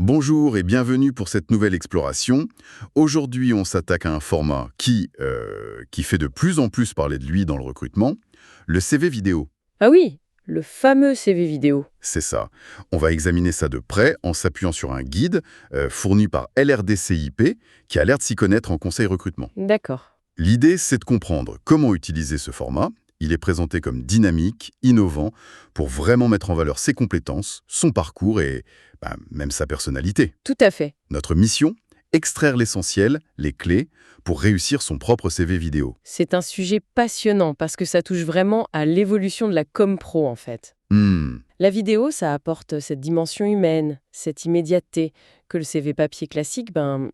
Bonjour et bienvenue pour cette nouvelle exploration. Aujourd'hui, on s'attaque à un format qui fait de plus en plus parler de lui dans le recrutement, le CV vidéo. Ah oui, le fameux CV vidéo. C'est ça. On va examiner ça de près en s'appuyant sur un guide fourni par LRDCIP qui a l'air de s'y connaître en conseil recrutement. D'accord. L'idée, c'est de comprendre comment utiliser ce format. Il est présenté comme dynamique, innovant, pour vraiment mettre en valeur ses compétences, son parcours et même sa personnalité. Tout à fait. Notre mission, extraire l'essentiel, les clés, pour réussir son propre CV vidéo. C'est un sujet passionnant parce que ça touche vraiment à l'évolution de la com pro en fait. Hmm, La vidéo, ça apporte cette dimension humaine, cette immédiateté que le CV papier classique,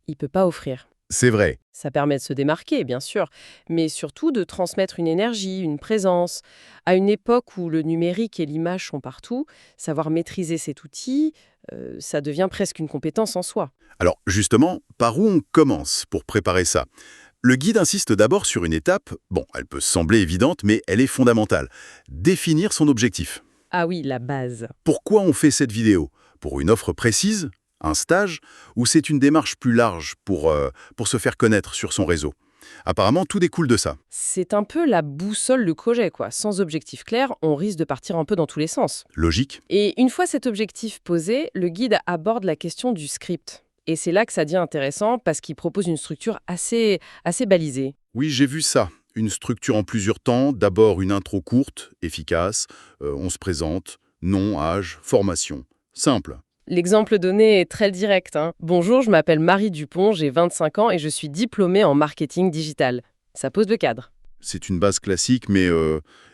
il peut pas offrir. c'est vrai. Ça permet de se démarquer, bien sûr, mais surtout de transmettre une énergie, une présence. À une époque où le numérique et l'image sont partout, savoir maîtriser cet outil, ça devient presque une compétence en soi. Alors justement, par où on commence pour préparer ça? Le guide insiste d'abord sur une étape, elle peut sembler évidente, mais elle est fondamentale. Définir son objectif. Ah oui, la base. Pourquoi on fait cette vidéo? Pour une offre précise? Un stage? Ou c'est une démarche plus large pour se faire connaître sur son réseau? Apparemment, tout découle de ça. C'est un peu la boussole du projet, quoi. Sans objectif clair, on risque de partir un peu dans tous les sens. Logique? Et une fois cet objectif posé, le guide aborde la question du script. Et c'est là que ça devient intéressant parce qu'il propose une structure assez balisée. Oui, j'ai vu ça. Une structure en plusieurs temps. D'abord une intro courte, efficace. On se présente. Nom, âge, formation. Simple. L'exemple donné est très direct, hein. Bonjour, je m'appelle Marie Dupont, j'ai 25 ans et je suis diplômée en marketing digital. Ça pose le cadre. C'est une base classique, mais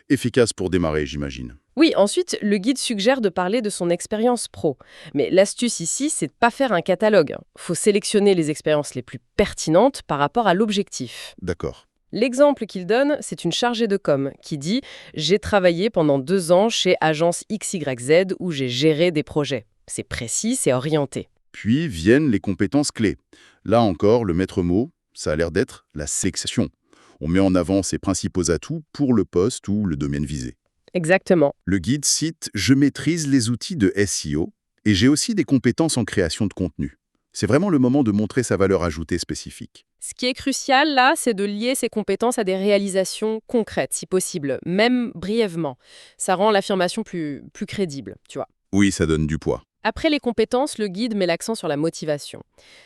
efficace pour démarrer, j'imagine. Oui, ensuite, le guide suggère de parler de son expérience pro. Mais l'astuce ici, c'est de pas faire un catalogue. Faut sélectionner les expériences les plus pertinentes par rapport à l'objectif. D'accord. L'exemple qu'il donne, c'est une chargée de com qui dit « J'ai travaillé pendant 2 ans chez agence XYZ où j'ai géré des projets ». C'est précis, c'est orienté. Puis viennent les compétences clés. Là encore, le maître mot, ça a l'air d'être la sélection. On met en avant ses principaux atouts pour le poste ou le domaine visé. Exactement. Le guide cite « Je maîtrise les outils de SEO et j'ai aussi des compétences en création de contenu ». C'est vraiment le moment de montrer sa valeur ajoutée spécifique. Ce qui est crucial là, c'est de lier ces compétences à des réalisations concrètes, si possible, même brièvement. Ça rend l'affirmation plus crédible, tu vois. Oui, ça donne du poids. Après les compétences, le guide met l'accent sur la motivation.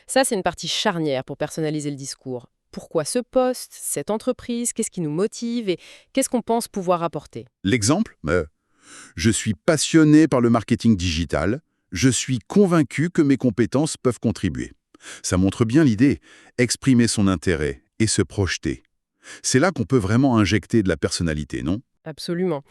Ça, c'est une partie charnière pour personnaliser le discours. Pourquoi ce poste, cette entreprise, qu'est-ce qui nous motive et qu'est-ce qu'on pense pouvoir apporter? L'exemple Je suis passionné par le marketing digital. Je suis convaincu que mes compétences peuvent contribuer. Ça montre bien l'idée, exprimer son intérêt et se projeter. C'est là qu'on peut vraiment injecter de la personnalité, non? Absolument.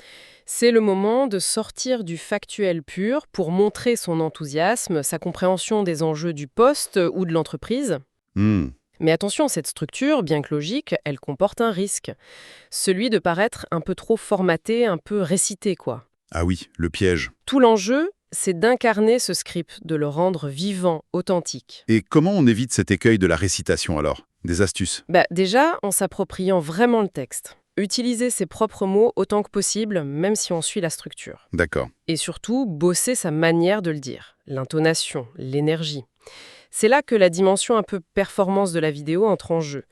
C'est le moment de sortir du factuel pur pour montrer son enthousiasme, sa compréhension des enjeux du poste ou de l'entreprise. Hmm, Mais attention, cette structure, bien que logique, elle comporte un risque. Celui de paraître un peu trop formaté, un peu récité, quoi. Ah oui, le piège. Tout l'enjeu, c'est d'incarner ce script, de le rendre vivant, authentique. Et comment on évite cet écueil de la récitation alors? Des astuces? Déjà, en s'appropriant vraiment le texte. Utiliser ses propres mots autant que possible, même si on suit la structure. D'accord. Et surtout, bosser sa manière de le dire, l'intonation, l'énergie. C'est là que la dimension un peu performance de la vidéo entre en jeu.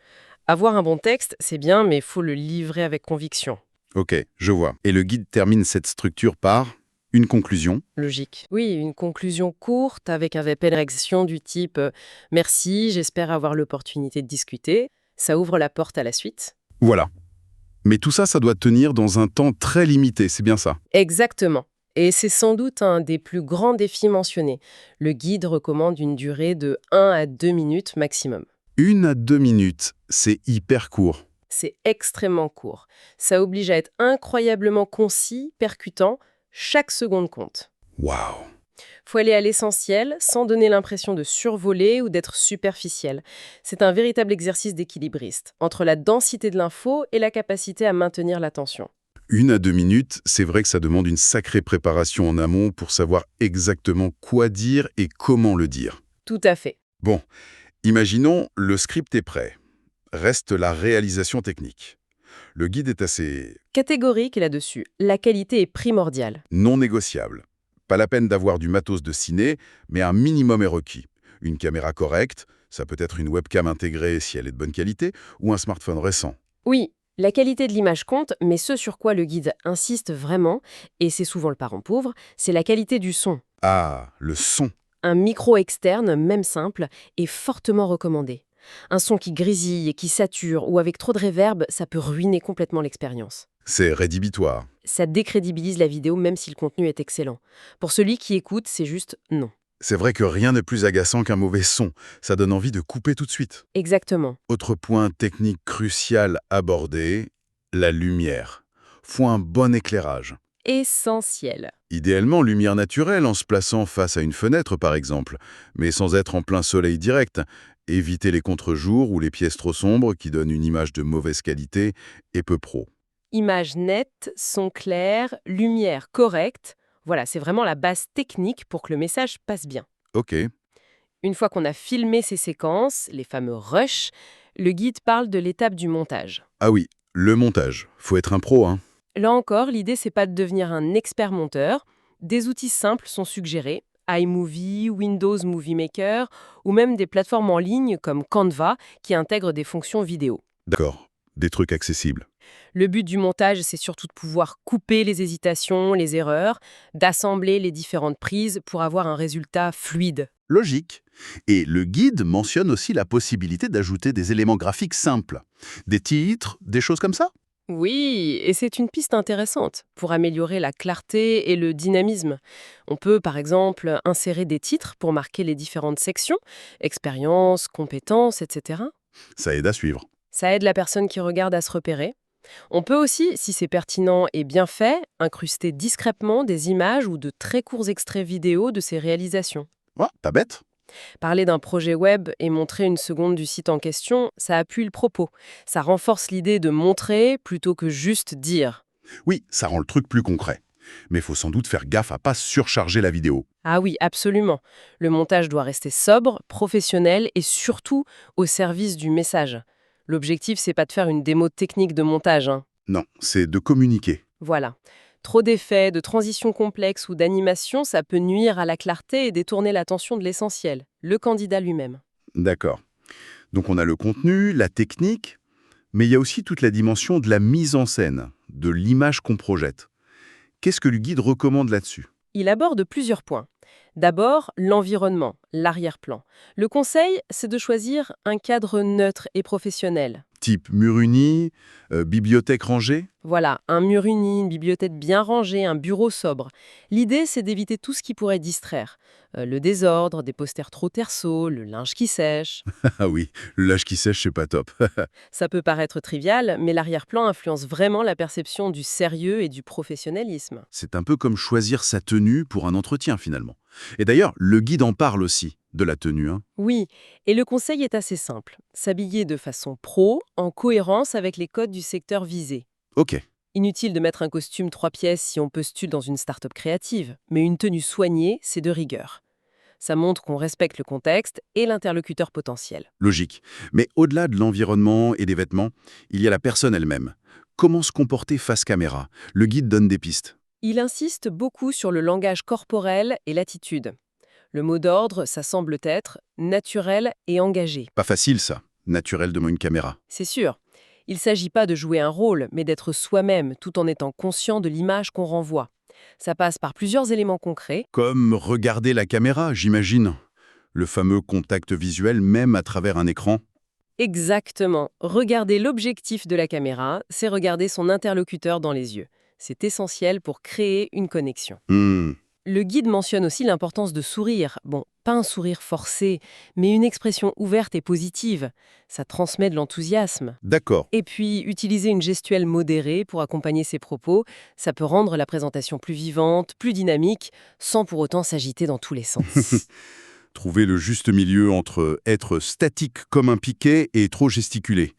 Avoir un bon texte, c'est bien, mais il faut le livrer avec conviction. Ok, je vois. Et le guide termine cette structure par une conclusion. Logique. Oui, une conclusion courte avec un VP de réaction du type Merci, j'espère avoir l'opportunité de discuter ». Ça ouvre la porte à la suite. Voilà. Mais tout ça, ça doit tenir dans un temps très limité, c'est bien ça? Exactement. Et c'est sans doute un des plus grands défis mentionnés. Le guide recommande une durée de 1 à 2 minutes maximum. 1 à 2 minutes, c'est hyper court. C'est extrêmement court. Ça oblige à être incroyablement concis, percutant. Chaque seconde compte. Waouh! Faut aller à l'essentiel sans donner l'impression de survoler ou d'être superficiel. C'est un véritable exercice d'équilibriste, entre la densité de l'info et la capacité à maintenir l'attention. 1 à 2 minutes, c'est vrai que ça demande une sacrée préparation en amont pour savoir exactement quoi dire et comment le dire. Tout à fait. Bon, imaginons le script est prêt. Reste la réalisation technique. Le guide est assez Catégorique là-dessus, la qualité est primordiale. non négociable. Pas la peine d'avoir du matos de ciné, mais un minimum est requis. Une caméra correcte, ça peut être une webcam intégrée si elle est de bonne qualité, ou un smartphone récent. Oui, la qualité de l'image compte, mais ce sur quoi le guide insiste vraiment, et c'est souvent le parent pauvre, c'est la qualité du son. Ah, le son. Un micro externe, même simple, est fortement recommandé. Un son qui grésille et qui sature ou avec trop de réverb, ça peut ruiner complètement l'expérience. C'est rédhibitoire. Ça décrédibilise la vidéo même si le contenu est excellent. Pour celui qui écoute, c'est juste non. C'est vrai que rien n'est plus agaçant qu'un mauvais son. Ça donne envie de couper tout de suite. Exactement. Autre point technique crucial abordé, la lumière. Faut un bon éclairage. Essentiel. Idéalement, lumière naturelle en se plaçant face à une fenêtre par exemple, mais sans être en plein soleil direct. Éviter les contre-jours ou les pièces trop sombres qui donnent une image de mauvaise qualité et peu pro. Image nette, son clair, lumière correcte. Voilà, c'est vraiment la base technique pour que le message passe bien. Ok. Une fois qu'on a filmé ces séquences, les fameux rushs, le guide parle de l'étape du montage. Ah oui, le montage. Faut être un pro, hein. Là encore, l'idée, c'est pas de devenir un expert monteur. Des outils simples sont suggérés, iMovie, Windows Movie Maker, ou même des plateformes en ligne comme Canva qui intègrent des fonctions vidéo. D'accord. Des trucs accessibles. Le but du montage, c'est surtout de pouvoir couper les hésitations, les erreurs, d'assembler les différentes prises pour avoir un résultat fluide. Logique. Et le guide mentionne aussi la possibilité d'ajouter des éléments graphiques simples. Des titres, des choses comme ça. Oui, et c'est une piste intéressante pour améliorer la clarté et le dynamisme. On peut par exemple insérer des titres pour marquer les différentes sections, expérience, compétences, etc. Ça aide à suivre. Ça aide la personne qui regarde à se repérer. On peut aussi, si c'est pertinent et bien fait, incruster discrètement des images ou de très courts extraits vidéo de ses réalisations. Ouais, pas bête. Parler d'un projet web et montrer une seconde du site en question, ça appuie le propos. Ça renforce l'idée de montrer plutôt que juste dire. Oui, ça rend le truc plus concret. Mais il faut sans doute faire gaffe à pas surcharger la vidéo. Ah oui, absolument. Le montage doit rester sobre, professionnel et surtout au service du message. L'objectif, c'est pas de faire une démo technique de montage, hein. Non, c'est de communiquer. Voilà. Trop d'effets, de transitions complexes ou d'animations, ça peut nuire à la clarté et détourner l'attention de l'essentiel, le candidat lui-même. D'accord. Donc on a le contenu, la technique, mais il y a aussi toute la dimension de la mise en scène, de l'image qu'on projette. Qu'est-ce que le guide recommande là-dessus? Il aborde plusieurs points. D'abord, l'environnement, l'arrière-plan. Le conseil, c'est de choisir un cadre neutre et professionnel. Type mur uni, bibliothèque rangée? Voilà, un mur uni, une bibliothèque bien rangée, un bureau sobre. L'idée, c'est d'éviter tout ce qui pourrait distraire. Le désordre, des posters trop terceaux, le linge qui sèche. Ah oui, le lâche qui sèche, c'est pas top. Ça peut paraître trivial, mais l'arrière-plan influence vraiment la perception du sérieux et du professionnalisme. C'est un peu comme choisir sa tenue pour un entretien finalement. Et d'ailleurs, le guide en parle aussi, de la tenue, hein. Oui, et le conseil est assez simple. S'habiller de façon pro, en cohérence avec les codes du secteur visé. Ok, Inutile de mettre un costume 3 pièces si on postule dans une start-up créative, mais une tenue soignée, c'est de rigueur. Ça montre qu'on respecte le contexte et l'interlocuteur potentiel. logique. Mais au-delà de l'environnement et des vêtements, il y a la personne elle-même. Comment se comporter face caméra? Le guide donne des pistes. Il insiste beaucoup sur le langage corporel et l'attitude. Le mot d'ordre, ça semble être naturel et engagé. Pas facile ça, naturel devant une caméra. C'est sûr. Il ne s'agit pas de jouer un rôle, mais d'être soi-même, tout en étant conscient de l'image qu'on renvoie. Ça passe par plusieurs éléments concrets. Comme regarder la caméra, j'imagine. Le fameux contact visuel même à travers un écran. Exactement. Regarder l'objectif de la caméra, c'est regarder son interlocuteur dans les yeux. C'est essentiel pour créer une connexion. Hmm, Le guide mentionne aussi l'importance de sourire. Bon, pas un sourire forcé, mais une expression ouverte et positive. Ça transmet de l'enthousiasme. d'accord. Et puis, utiliser une gestuelle modérée pour accompagner ses propos, ça peut rendre la présentation plus vivante, plus dynamique, sans pour autant s'agiter dans tous les sens. Trouver le juste milieu entre être statique comme un piquet et trop gesticuler.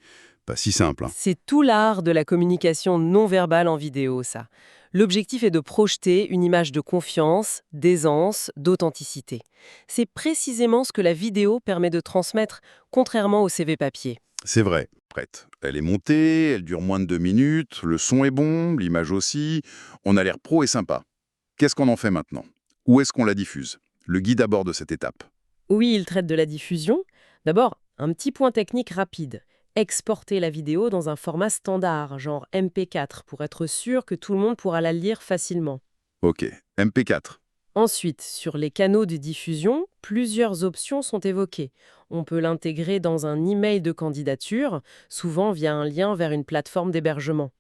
Pas si simple, hein. C'est tout l'art de la communication non verbale en vidéo, ça. L'objectif est de projeter une image de confiance, d'aisance, d'authenticité. C'est précisément ce que la vidéo permet de transmettre, contrairement au CV papier. C'est vrai. Prête. Elle est montée, elle dure moins de 2 minutes, le son est bon, l'image aussi. On a l'air pro et sympa. Qu'est-ce qu'on en fait maintenant? Où est-ce qu'on la diffuse? Le guide aborde cette étape. Oui, il traite de la diffusion. D'abord, un petit point technique rapide. Exporter la vidéo dans un format standard, genre MP4, pour être sûr que tout le monde pourra la lire facilement. Ok, MP4. Ensuite, sur les canaux de diffusion, plusieurs options sont évoquées. On peut l'intégrer dans un email de candidature, souvent via un lien vers une plateforme d'hébergement.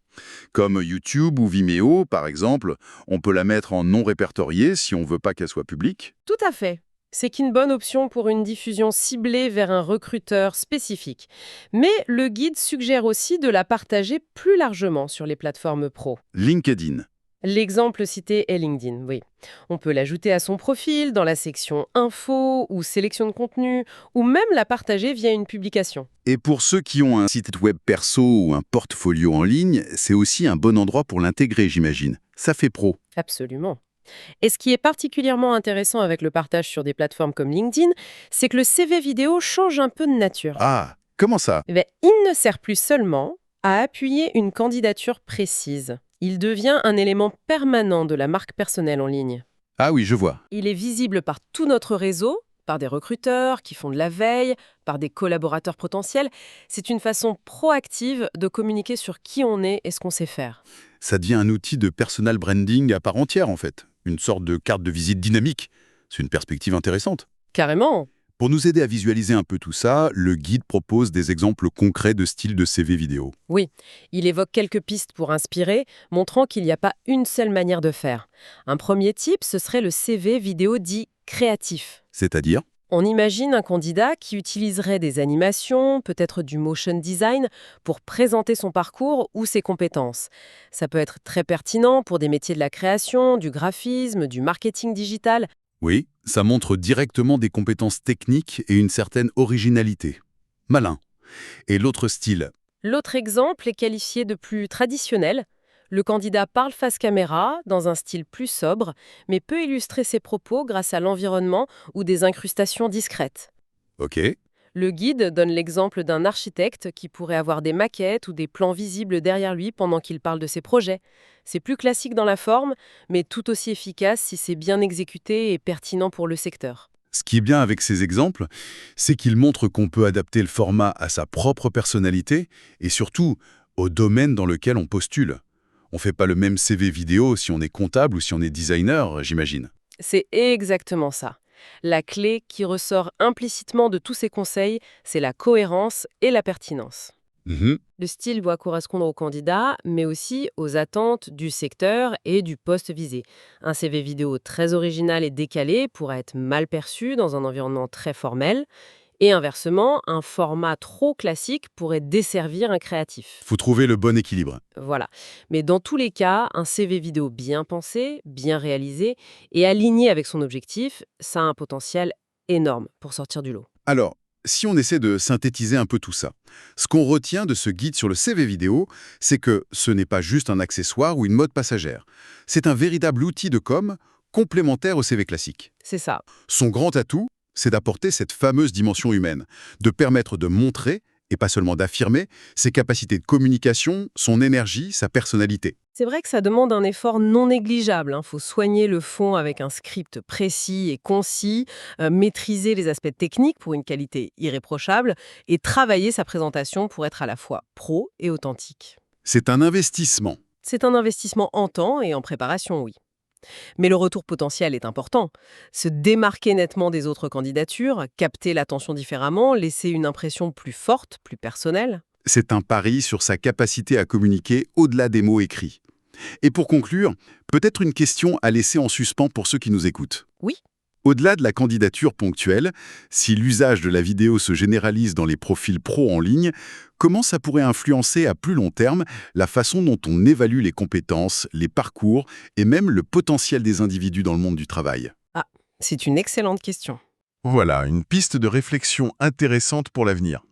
Comme YouTube ou Vimeo, par exemple, on peut la mettre en non répertorié si on veut pas qu'elle soit publique. Tout à fait. C'est qu'une bonne option pour une diffusion ciblée vers un recruteur spécifique. Mais le guide suggère aussi de la partager plus largement sur les plateformes pro. LinkedIn. L'exemple cité est LinkedIn, oui. On peut l'ajouter à son profil dans la section info ou sélection de contenu, ou même la partager via une publication. Et pour ceux qui ont un site web perso ou un portfolio en ligne, c'est aussi un bon endroit pour l'intégrer, j'imagine. Ça fait pro. Absolument. Et ce qui est particulièrement intéressant avec le partage sur des plateformes comme LinkedIn, c'est que le CV vidéo change un peu de nature. Ah, comment ça? Eh bien, il ne sert plus seulement à appuyer une candidature précise. Il devient un élément permanent de la marque personnelle en ligne. Ah oui, je vois. Il est visible par tout notre réseau, par des recruteurs qui font de la veille, par des collaborateurs potentiels. C'est une façon proactive de communiquer sur qui on est et ce qu'on sait faire. Ça devient un outil de personal branding à part entière, en fait. Une sorte de carte de visite dynamique. C'est une perspective intéressante. Carrément. Pour nous aider à visualiser un peu tout ça, le guide propose des exemples concrets de style de CV vidéo. Oui, il évoque quelques pistes pour inspirer, montrant qu'il n'y a pas une seule manière de faire. Un premier type, ce serait le CV vidéo dit créatif. C'est-à-dire? On imagine un candidat qui utiliserait des animations, peut-être du motion design, pour présenter son parcours ou ses compétences. Ça peut être très pertinent pour des métiers de la création, du graphisme, du marketing digital. Oui, ça montre directement des compétences techniques et une certaine originalité. Malin. Et l'autre style? L'autre exemple est qualifié de plus traditionnel. Le candidat parle face caméra, dans un style plus sobre, mais peut illustrer ses propos grâce à l'environnement ou des incrustations discrètes. Ok. Le guide donne l'exemple d'un architecte qui pourrait avoir des maquettes ou des plans visibles derrière lui pendant qu'il parle de ses projets. C'est plus classique dans la forme, mais tout aussi efficace si c'est bien exécuté et pertinent pour le secteur. Ce qui est bien avec ces exemples, c'est qu'ils montrent qu'on peut adapter le format à sa propre personnalité et surtout au domaine dans lequel on postule. On ne fait pas le même CV vidéo si on est comptable ou si on est designer, j'imagine. C'est exactement ça. La clé qui ressort implicitement de tous ces conseils, c'est la cohérence et la pertinence. Mhm. Le style doit correspondre au candidat, mais aussi aux attentes du secteur et du poste visé. Un CV vidéo très original et décalé pourrait être mal perçu dans un environnement très formel, et inversement, un format trop classique pourrait desservir un créatif. Faut trouver le bon équilibre. Voilà. Mais dans tous les cas, un CV vidéo bien pensé, bien réalisé et aligné avec son objectif, ça a un potentiel énorme pour sortir du lot. Alors, si on essaie de synthétiser un peu tout ça, ce qu'on retient de ce guide sur le CV vidéo, c'est que ce n'est pas juste un accessoire ou une mode passagère. C'est un véritable outil de com complémentaire au CV classique. C'est ça. Son grand atout, c'est d'apporter cette fameuse dimension humaine, de permettre de montrer, et pas seulement d'affirmer, ses capacités de communication, son énergie, sa personnalité. C'est vrai que ça demande un effort non négligeable. Il faut soigner le fond avec un script précis et concis, maîtriser les aspects techniques pour une qualité irréprochable et travailler sa présentation pour être à la fois pro et authentique. C'est un investissement. C'est un investissement en temps et en préparation, oui. Mais le retour potentiel est important. Se démarquer nettement des autres candidatures, capter l'attention différemment, laisser une impression plus forte, plus personnelle. C'est un pari sur sa capacité à communiquer au-delà des mots écrits. Et pour conclure, peut-être une question à laisser en suspens pour ceux qui nous écoutent. Oui. Au-delà de la candidature ponctuelle, si l'usage de la vidéo se généralise dans les profils pro en ligne, comment ça pourrait influencer à plus long terme la façon dont on évalue les compétences, les parcours et même le potentiel des individus dans le monde du travail? Ah, c'est une excellente question. Voilà, une piste de réflexion intéressante pour l'avenir.